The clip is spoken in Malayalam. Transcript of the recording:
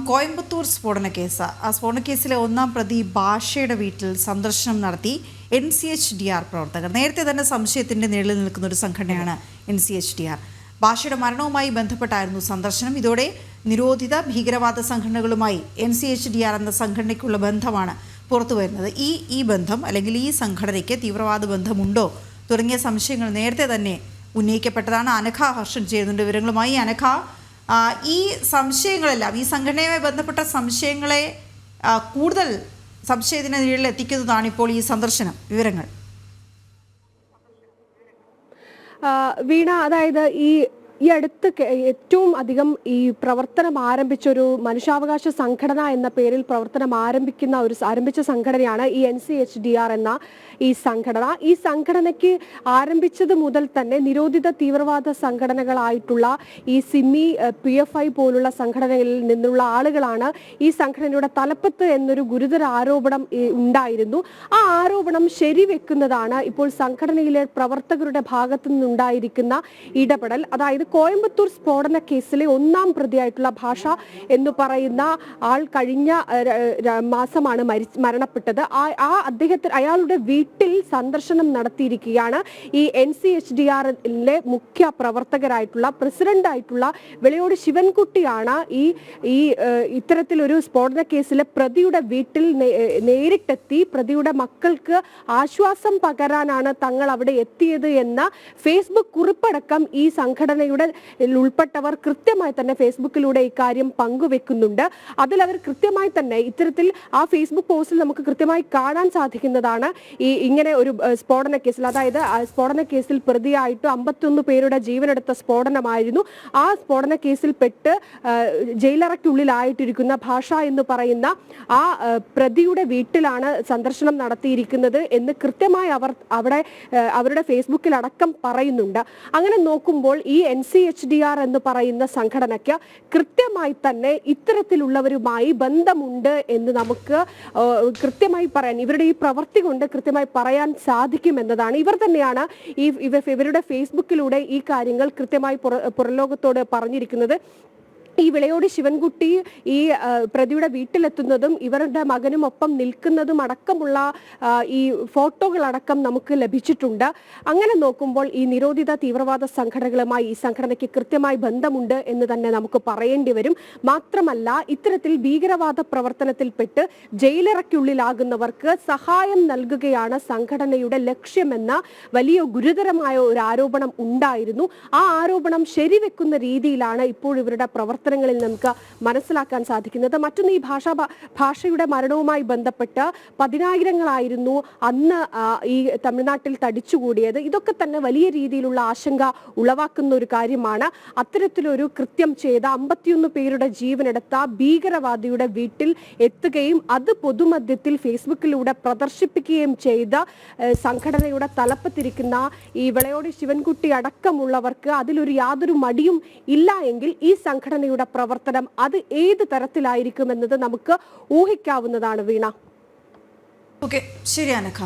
കോയമ്പത്തൂർ സ്ഫോടന കേസ്. ആ സ്ഫോടന കേസിലെ ഒന്നാം പ്രതി ഭാഷയുടെ വീട്ടിൽ സന്ദർശനം നടത്തി NCHDR പ്രവർത്തകർ. നേരത്തെ തന്നെ സംശയത്തിന്റെ നിഴലിൽ നിൽക്കുന്ന ഒരു സംഘടനയാണ് NCHDR. ഭാഷയുടെ മരണവുമായി ബന്ധപ്പെട്ടായിരുന്നു സന്ദർശനം. ഇതോടെ നിരോധിത ഭീകരവാദ സംഘടനകളുമായി NCHDR എന്ന സംഘടനയ്ക്കുള്ള ബന്ധമാണ് പുറത്തുവരുന്നത്. ഈ ബന്ധം അല്ലെങ്കിൽ ഈ സംഘടനയ്ക്ക് തീവ്രവാദ ബന്ധമുണ്ടോ തുടങ്ങിയ സംശയങ്ങൾ നേരത്തെ തന്നെ ഉന്നയിക്കപ്പെട്ടതാണ്. അനഘ ഹർഷൻ ചേരുന്നുണ്ട് വിവരങ്ങളുമായി. അനഘ, ഈ സംശയങ്ങളെല്ലാം, ഈ സംഘടനയുമായി ബന്ധപ്പെട്ട സംശയങ്ങളെ കൂടുതൽ സംശയത്തിന് നിഴലിൽ എത്തിക്കുന്നതാണ് ഇപ്പോൾ ഈ സന്ദർശനം. വിവരങ്ങൾ വീണ, അതായത് ഈ അടുത്ത് ഏറ്റവും അധികം ഈ പ്രവർത്തനം ആരംഭിച്ചൊരു മനുഷ്യാവകാശ സംഘടന എന്ന പേരിൽ പ്രവർത്തനം ആരംഭിച്ച സംഘടനയാണ് ഈ NCHDR എന്ന ഈ സംഘടന. ഈ സംഘടനയ്ക്ക് ആരംഭിച്ചത് മുതൽ തന്നെ നിരോധിത തീവ്രവാദ സംഘടനകളായിട്ടുള്ള ഈ സിമി, PFI പോലുള്ള സംഘടനകളിൽ നിന്നുള്ള ആളുകളാണ് ഈ സംഘടനയുടെ തലപ്പത്ത് എന്നൊരു ഗുരുതര ആരോപണം ഉണ്ടായിരുന്നു. ആ ആരോപണം ശരിവെക്കുന്നതാണ് ഇപ്പോൾ സംഘടനയിലെ പ്രവർത്തകരുടെ ഭാഗത്തു നിന്നുണ്ടായിരിക്കുന്ന ഇടപെടൽ. അതായത് കോയമ്പത്തൂർ സ്ഫോടന കേസിലെ ഒന്നാം പ്രതിയായിട്ടുള്ള ഭാഷ എന്ന് പറയുന്ന ആൾ കഴിഞ്ഞ മാസമാണ് മരണപ്പെട്ടത്. അയാളുടെ വീട്ടിൽ സന്ദർശനം നടത്തിയിരിക്കുകയാണ് ഈ NCHDR-ലെ മുഖ്യ പ്രവർത്തകരായിട്ടുള്ള പ്രസിഡന്റായിട്ടുള്ള വിളയോട് ശിവൻകുട്ടിയാണ് ഈ ഇത്തരത്തിലൊരു സ്ഫോടന കേസിലെ പ്രതിയുടെ വീട്ടിൽ നേരിട്ടെത്തി പ്രതിയുടെ മക്കൾക്ക് ആശ്വാസം പകരാനാണ് തങ്ങൾ അവിടെ എത്തിയത് എന്ന ഫേസ്ബുക്ക് കുറിപ്പടക്കം ഈ സംഘടനയുടെ ഉൾപ്പെട്ടവർ കൃത്യമായി തന്നെ ഫേസ്ബുക്കിലൂടെ ഇക്കാര്യം പങ്കുവെക്കുന്നുണ്ട്. അതിൽ അവർ കൃത്യമായി തന്നെ ഇത്തരത്തിൽ ആ ഫേസ്ബുക്ക് പോസ്റ്റിൽ നമുക്ക് കൃത്യമായി കാണാൻ സാധിക്കുന്നതാണ് ഇങ്ങനെ ഒരു സ്ഫോടന കേസിൽ, അതായത് സ്ഫോടന കേസിൽ പ്രതിയായിട്ട് 51 പേരുടെ ജീവനെടുത്ത സ്ഫോടനമായിരുന്നു. ആ സ്ഫോടന കേസിൽ പെട്ട് ജയിലറയ്ക്കുള്ളിലായിട്ടിരിക്കുന്ന ഭാഷ എന്ന് പറയുന്ന ആ പ്രതിയുടെ വീട്ടിലാണ് സന്ദർശനം നടത്തിയിരിക്കുന്നത് എന്ന് കൃത്യമായി അവർ അവരുടെ ഫേസ്ബുക്കിൽ അടക്കം പറയുന്നുണ്ട്. അങ്ങനെ നോക്കുമ്പോൾ ഈ NCHDR എന്ന് പറയുന്ന സംഘടനയ്ക്ക് കൃത്യമായി തന്നെ ഇത്തരത്തിലുള്ളവരുമായി ബന്ധമുണ്ട് എന്ന് നമുക്ക് കൃത്യമായി പറയാൻ, ഇവരുടെ ഈ പ്രവൃത്തി കൊണ്ട് കൃത്യമായി പറയാൻ സാധിക്കുമെന്നതാണ്. ഇവർ തന്നെയാണ് ഇവരുടെ ഫേസ്ബുക്കിലൂടെ ഈ കാര്യങ്ങൾ കൃത്യമായി പുറലോകത്തോട് പറഞ്ഞിരിക്കുന്നത്. ഈ വിളയോട് ശിവൻകുട്ടി ഈ പ്രതിയുടെ വീട്ടിലെത്തുന്നതും ഇവരുടെ മകനും ഒപ്പം നിൽക്കുന്നതും അടക്കമുള്ള ഈ ഫോട്ടോകളടക്കം നമുക്ക് ലഭിച്ചിട്ടുണ്ട്. അങ്ങനെ നോക്കുമ്പോൾ ഈ നിരോധിത തീവ്രവാദ സംഘടനകളുമായി ഈ സംഘടനയ്ക്ക് കൃത്യമായി ബന്ധമുണ്ട് എന്ന് തന്നെ നമുക്ക് പറയേണ്ടി വരും. മാത്രമല്ല, ഇത്തരത്തിൽ ഭീകരവാദ പ്രവർത്തനത്തിൽപ്പെട്ട് ജയിലറയ്ക്കുള്ളിലാകുന്നവർക്ക് സഹായം നൽകുകയാണ് സംഘടനയുടെ ലക്ഷ്യമെന്ന വലിയ ഗുരുതരമായ ഒരു ആരോപണം ഉണ്ടായിരുന്നു. ആ ആരോപണം ശരിവെക്കുന്ന രീതിയിലാണ് ഇപ്പോൾ ഇവരുടെ പ്രവർത്തനങ്ങളിൽ നമുക്ക് മനസ്സിലാക്കാൻ സാധിക്കുന്നത്. മറ്റൊന്ന്, ഈ ഭാഷയുടെ മരണവുമായി ബന്ധപ്പെട്ട് 10,000-ങ്ങളായിരുന്നു അന്ന് ഈ തമിഴ്നാട്ടിൽ തടിച്ചുകൂടിയത്. ഇതൊക്കെ തന്നെ വലിയ രീതിയിലുള്ള ആശങ്ക ഉളവാക്കുന്ന ഒരു കാര്യമാണ്. അത്തരത്തിലൊരു കൃത്യം ചെയ്ത 51 പേരുടെ ജീവനെടുത്ത ഭീകരവാദിയുടെ വീട്ടിൽ എത്തുകയും അത് പൊതുമധ്യത്തിൽ ഫേസ്ബുക്കിലൂടെ പ്രദർശിപ്പിക്കുകയും ചെയ്ത സംഘടനയുടെ തലപ്പത്തിരിക്കുന്ന ഈ വിളയോട് ശിവൻകുട്ടി അടക്കമുള്ളവർക്ക് അതിലൊരു യാതൊരു മടിയും ഇല്ല എങ്കിൽ ഈ സംഘടനയുടെ പ്രവർത്തനം അത് ഏത് തരത്തിലായിരിക്കുമെന്നത് നമുക്ക് ഊഹിക്കാവുന്നതാണ്. വീണ, ശരി അനഘ.